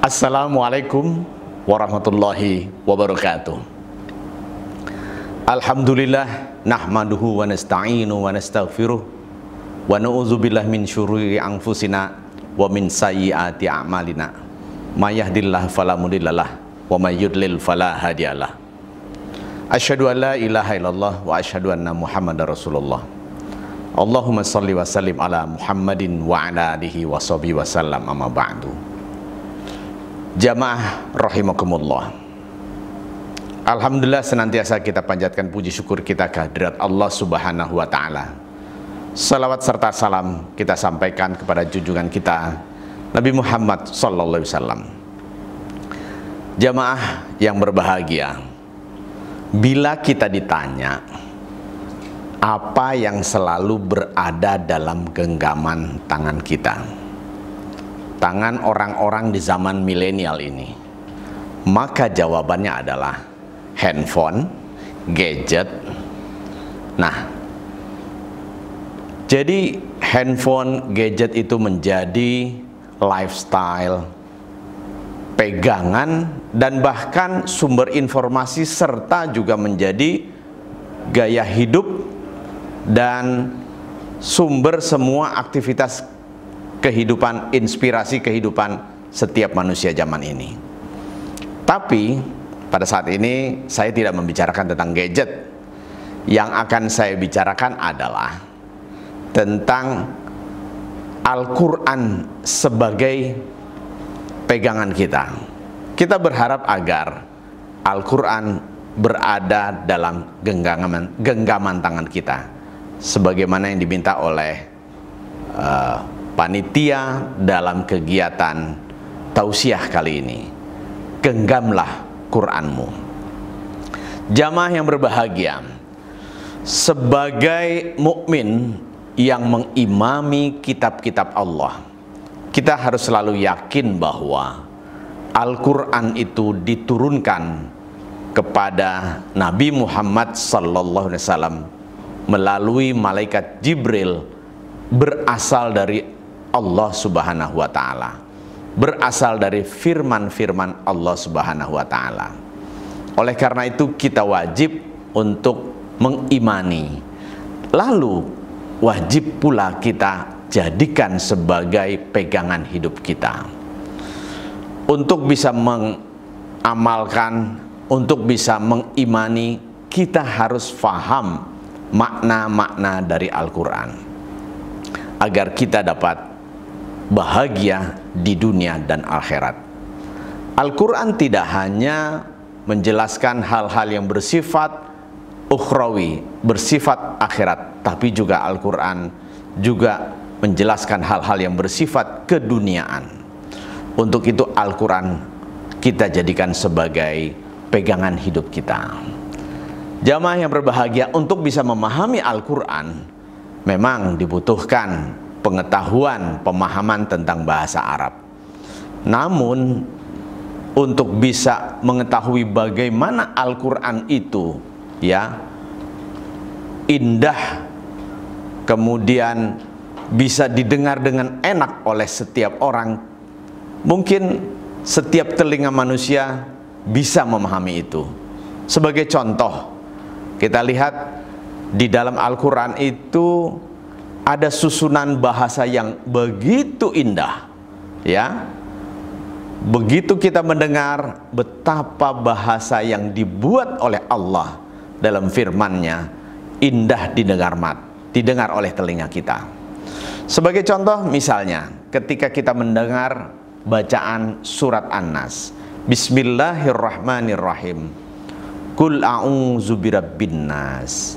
Assalamualaikum warahmatullahi wabarakatuh. Alhamdulillah nahmaduhu wa nasta'inu wa nastaghfiruh wa na'udzubillahi min syururi anfusina wa min sayyiati a'malina. May yahdihillahu fala mudhillalah wa may yudlil fala hadiyalah. Asyhadu an la ilaha illallah wa asyhadu anna Muhammadar Rasulullah. Allahumma shalli wa sallim ala Muhammadin wa ala alihi wa sahbihi wa sallam, amma ba'du. Jamaah rahimakumullah. Alhamdulillah, senantiasa kita panjatkan puji syukur kita kehadirat Allah Subhanahu wa taala. Salawat serta salam kita sampaikan kepada junjungan kita Nabi Muhammad sallallahu alaihi wasallam. Jamaah yang berbahagia, bila kita ditanya apa yang selalu berada dalam genggaman tangan kita, tangan orang-orang di zaman milenial ini, maka jawabannya adalah handphone, gadget. Nah, jadi handphone, gadget itu menjadi lifestyle, pegangan, dan bahkan sumber informasi, serta juga menjadi gaya hidup dan sumber semua aktivitas kehidupan, inspirasi kehidupan setiap manusia zaman ini. Tapi pada saat ini saya tidak membicarakan tentang gadget. Yang akan saya bicarakan adalah tentang Al-Quran sebagai pegangan kita. Kita berharap agar Al-Quran berada dalam genggaman tangan kita, sebagaimana yang diminta oleh panitia dalam kegiatan tausiah kali ini. Genggamlah Qur'anmu. Jamaah yang berbahagia, sebagai mukmin yang mengimami kitab-kitab Allah, kita harus selalu yakin bahwa Al-Quran itu diturunkan kepada Nabi Muhammad sallallahu alaihi wasallam melalui malaikat Jibril, berasal dari Allah Subhanahu wa taala, berasal dari firman-firman Allah Subhanahu wa taala. Oleh karena itu kita wajib untuk mengimani, lalu wajib pula kita jadikan sebagai pegangan hidup kita. Untuk bisa mengamalkan, untuk bisa mengimani, kita harus faham makna-makna dari Al-Quran, agar kita dapat bahagia di dunia dan akhirat. Al-Quran tidak hanya menjelaskan hal-hal yang bersifat ukhrawi, bersifat akhirat, tapi juga Al-Quran juga menjelaskan hal-hal yang bersifat keduniaan. Untuk itu Al-Quran kita jadikan sebagai pegangan hidup kita. Jamaah yang berbahagia, untuk bisa memahami Al-Quran memang dibutuhkan pengetahuan, pemahaman tentang bahasa Arab. Namun untuk bisa mengetahui bagaimana Al-Quran itu indah, kemudian bisa didengar dengan enak oleh setiap orang, mungkin setiap telinga manusia bisa memahami itu. Sebagai contoh, kita lihat di dalam Al-Quran itu ada susunan bahasa yang begitu indah, Begitu kita mendengar betapa bahasa yang dibuat oleh Allah dalam firman-Nya indah didengar oleh telinga kita. Sebagai contoh, misalnya ketika kita mendengar bacaan surat An-Nas, Bismillahirrahmanirrahim, Qul a'udzu birabbin nas,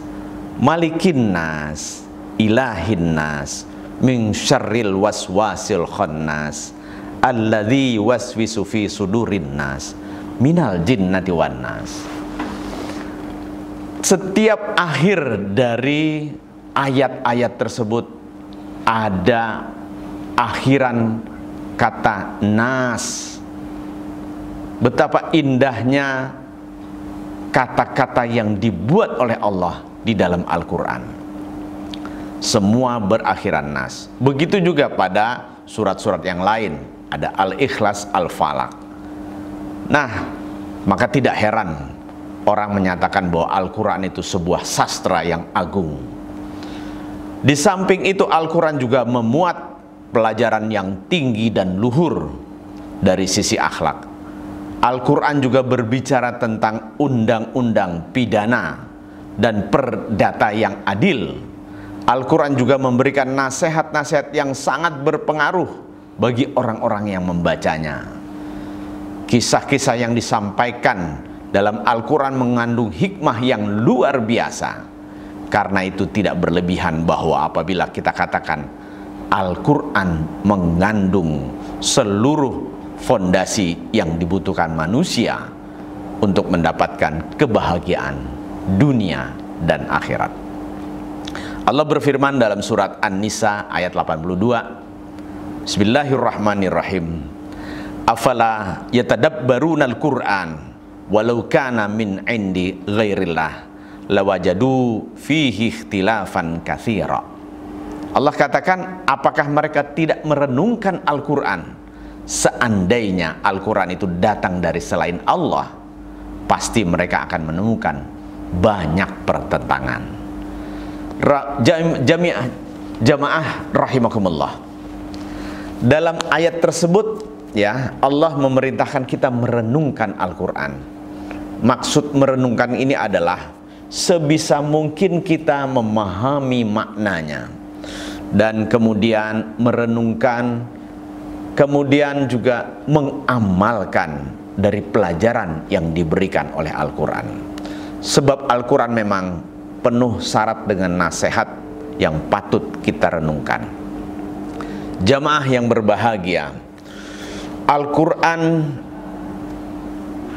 malikin nas, ilahin nas, min syarril waswasil khannas, alladzi waswisu fi sudurin nas, minal jinnati wan nas. Setiap akhir dari ayat-ayat tersebut ada akhiran kata nas. Betapa indahnya kata-kata yang dibuat oleh Allah di dalam Al-Quran. Semua berakhiran nas. Begitu juga pada surat-surat yang lain. ada Al-Ikhlas, Al-Falaq. Nah, maka tidak heran orang menyatakan bahwa Al-Quran itu sebuah sastra yang agung. Di samping itu Al-Quran juga memuat pelajaran yang tinggi dan luhur dari sisi akhlak. Al-Quran juga berbicara tentang undang-undang pidana dan perdata yang adil. Al-Quran juga memberikan nasihat-nasihat yang sangat berpengaruh bagi orang-orang yang membacanya. Kisah-kisah yang disampaikan dalam Al-Quran mengandung hikmah yang luar biasa. Karena itu tidak berlebihan bahwa apabila kita katakan Al-Quran mengandung seluruh fondasi yang dibutuhkan manusia untuk mendapatkan kebahagiaan dunia dan akhirat. Allah berfirman dalam surat An-Nisa ayat 82, Bismillahirrahmanirrahim, afala yatadabbarunal Qur'an walau kana min indi ghairillah lawajadu fihi ikhtilafan katsira. Allah katakan, apakah mereka tidak merenungkan Al-Quran? Seandainya Al-Quran itu datang dari selain Allah, pasti mereka akan menemukan banyak pertentangan. Jamaah rahimakumullah, dalam ayat tersebut ya, Allah memerintahkan kita merenungkan Al-Quran. Maksud merenungkan ini adalah sebisa mungkin kita memahami maknanya dan kemudian merenungkan, kemudian juga mengamalkan dari pelajaran yang diberikan oleh Al-Quran. Sebab Al-Quran memang penuh syarat dengan nasihat yang patut kita renungkan. Jamaah yang berbahagia, Al-Quran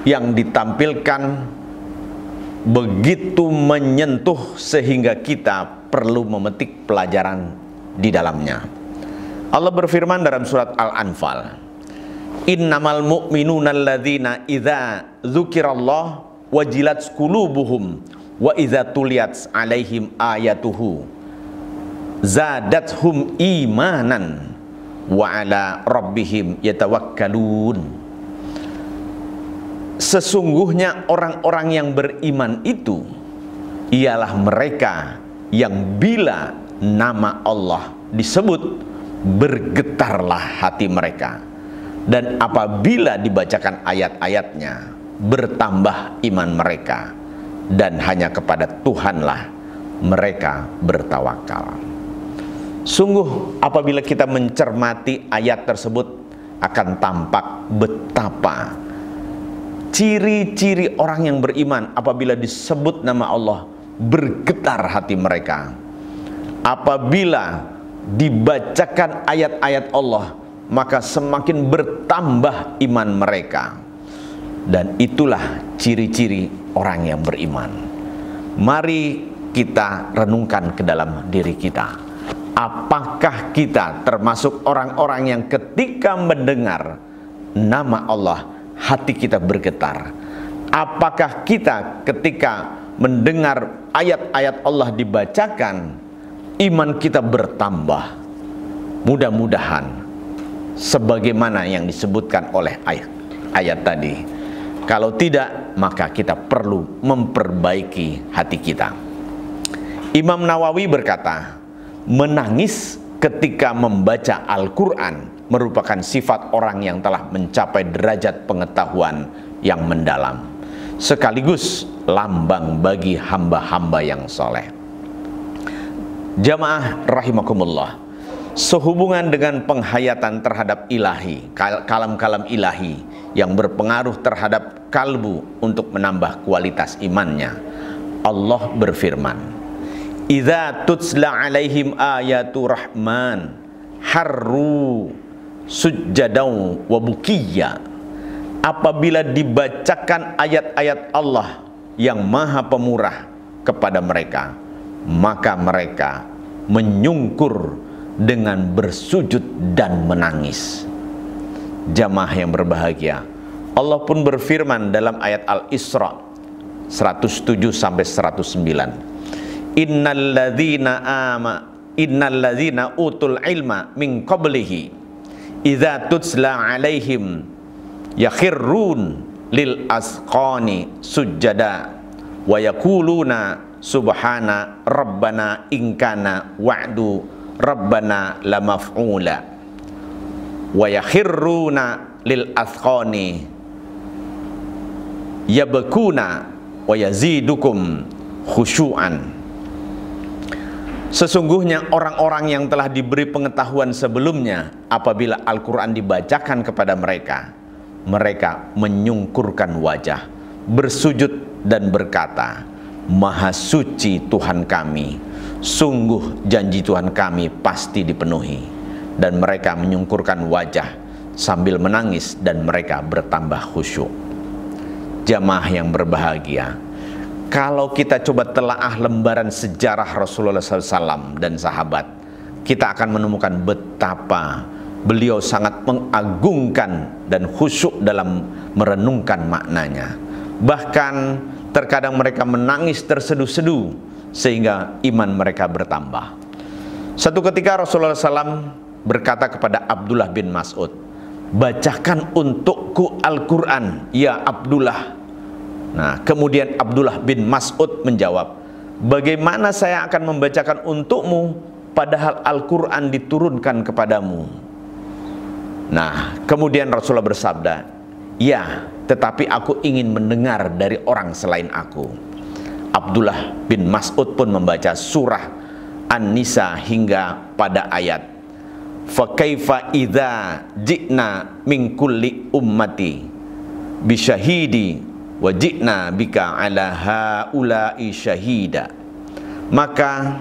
yang ditampilkan begitu menyentuh sehingga kita perlu memetik pelajaran di dalamnya. Allah berfirman dalam surat Al-Anfal, innamal mu'minuna alladzina idza dzukirallah wajilat qulubuhum wa idza tuliyat alaihim ayatuhu zadathum imanan wa ala rabbihim yatawakkalun. Sesungguhnya orang-orang yang beriman itu ialah mereka yang bila nama Allah disebut bergetarlah hati mereka, dan apabila dibacakan ayat-ayatnya bertambah iman mereka, dan hanya kepada Tuhanlah mereka bertawakal. Sungguh apabila kita mencermati ayat tersebut akan tampak betapa ciri-ciri orang yang beriman apabila disebut nama Allah bergetar hati mereka. Apabila dibacakan ayat-ayat Allah, maka semakin bertambah iman mereka. Dan itulah ciri-ciri orang yang beriman. Mari kita renungkan ke dalam diri kita. Apakah kita termasuk orang-orang yang ketika mendengar nama Allah hati kita bergetar? Apakah kita ketika mendengar ayat-ayat Allah dibacakan iman kita bertambah? Mudah-mudahan sebagaimana yang disebutkan oleh ayat tadi. Kalau tidak, maka kita perlu memperbaiki hati kita. Imam Nawawi berkata, menangis ketika membaca Al-Quran merupakan sifat orang yang telah mencapai derajat pengetahuan yang mendalam, sekaligus lambang bagi hamba-hamba yang soleh. Jamaah rahimakumullah, sehubungan dengan penghayatan terhadap ilahi, kalam-kalam ilahi yang berpengaruh terhadap kalbu untuk menambah kualitas imannya, Allah berfirman, idza tutsla alaihim ayatu rahman harru sujjadau wa bukiyya. Apabila dibacakan ayat-ayat Allah yang maha pemurah kepada mereka, maka mereka menyungkur dengan bersujud dan menangis. Jamaah yang berbahagia, Allah pun berfirman dalam ayat Al-Isra 107 sampai 109, innalladzina utul ilma min qablihi idza tutsla alaihim yakhirrun lil asqani sujada wa yaquluna subhana rabbana in kana wa'du rabbana lamaf'ula wa yakhirruna lil asqani yabkuna wa yazidukum khusyu'an. Sesungguhnya orang-orang yang telah diberi pengetahuan sebelumnya, apabila Al-Quran dibacakan kepada mereka, mereka menyungkurkan wajah, bersujud dan berkata, Maha suci Tuhan kami, sungguh janji Tuhan kami pasti dipenuhi. Dan mereka menyungkurkan wajah sambil menangis dan mereka bertambah khusyuk. Jamaah yang berbahagia, kalau kita coba telaah lembaran sejarah Rasulullah SAW dan sahabat, kita akan menemukan betapa beliau sangat mengagungkan dan khusyuk dalam merenungkan maknanya. Bahkan terkadang mereka menangis terseduh-seduh sehingga iman mereka bertambah. Satu ketika Rasulullah SAW berkata kepada Abdullah bin Mas'ud, bacakan untukku Al-Quran ya Abdullah. Nah, kemudian Abdullah bin Mas'ud menjawab, bagaimana saya akan membacakan untukmu padahal Al-Quran diturunkan kepadamu? Nah, kemudian Rasulullah bersabda, ya, tetapi aku ingin mendengar dari orang selain aku. Abdullah bin Mas'ud pun membaca surah An-Nisa hingga pada ayat fa kaifa idza ji'na min kulli ummati bisyahidi wajibna bika ala haula'i syahida. Maka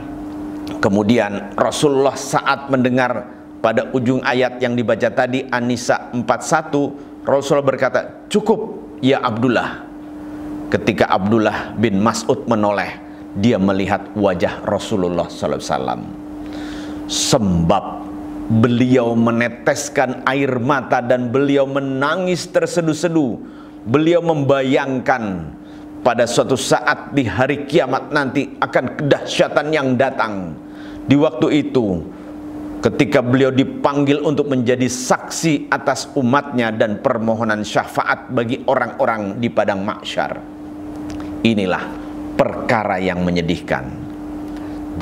kemudian Rasulullah saat mendengar pada ujung ayat yang dibaca tadi An-Nisa 41, Rasulullah berkata, cukup ya Abdullah. Ketika Abdullah bin Mas'ud menoleh, dia melihat wajah Rasulullah SAW. Sebab beliau meneteskan air mata dan beliau menangis terseduh-seduh. Beliau membayangkan pada suatu saat di hari kiamat nanti akan kedahsyatan yang datang. Di waktu itu, ketika beliau dipanggil untuk menjadi saksi atas umatnya dan permohonan syafaat bagi orang-orang di padang mahsyar. Inilah perkara yang menyedihkan.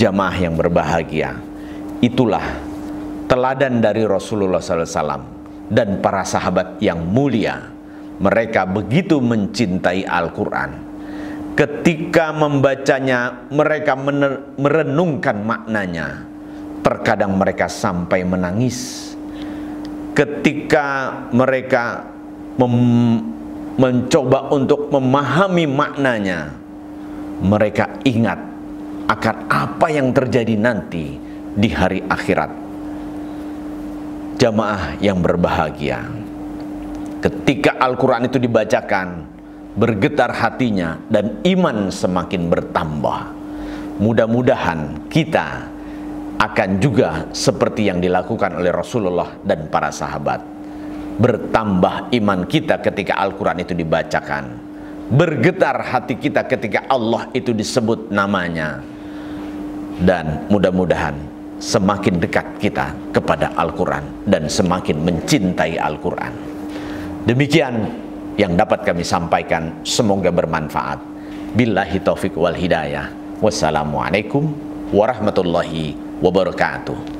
Jamaah yang berbahagia, itulah teladan dari Rasulullah SAW dan para sahabat yang mulia. Mereka begitu mencintai Al-Quran. Ketika membacanya, mereka merenungkan maknanya. Terkadang mereka sampai menangis. Ketika mereka mencoba untuk memahami maknanya, mereka ingat akan apa yang terjadi nanti di hari akhirat. Jamaah yang berbahagia, ketika Al-Quran itu dibacakan, bergetar hatinya dan iman semakin bertambah. Mudah-mudahan kita akan juga seperti yang dilakukan oleh Rasulullah dan para sahabat. Bertambah iman kita ketika Al-Quran itu dibacakan. Bergetar hati kita ketika Allah itu disebut namanya. Dan mudah-mudahan semakin dekat kita kepada Al-Quran dan semakin mencintai Al-Quran. Demikian yang dapat kami sampaikan, semoga bermanfaat. Billahi taufiq wal hidayah. Wassalamualaikum warahmatullahi wabarakatuh.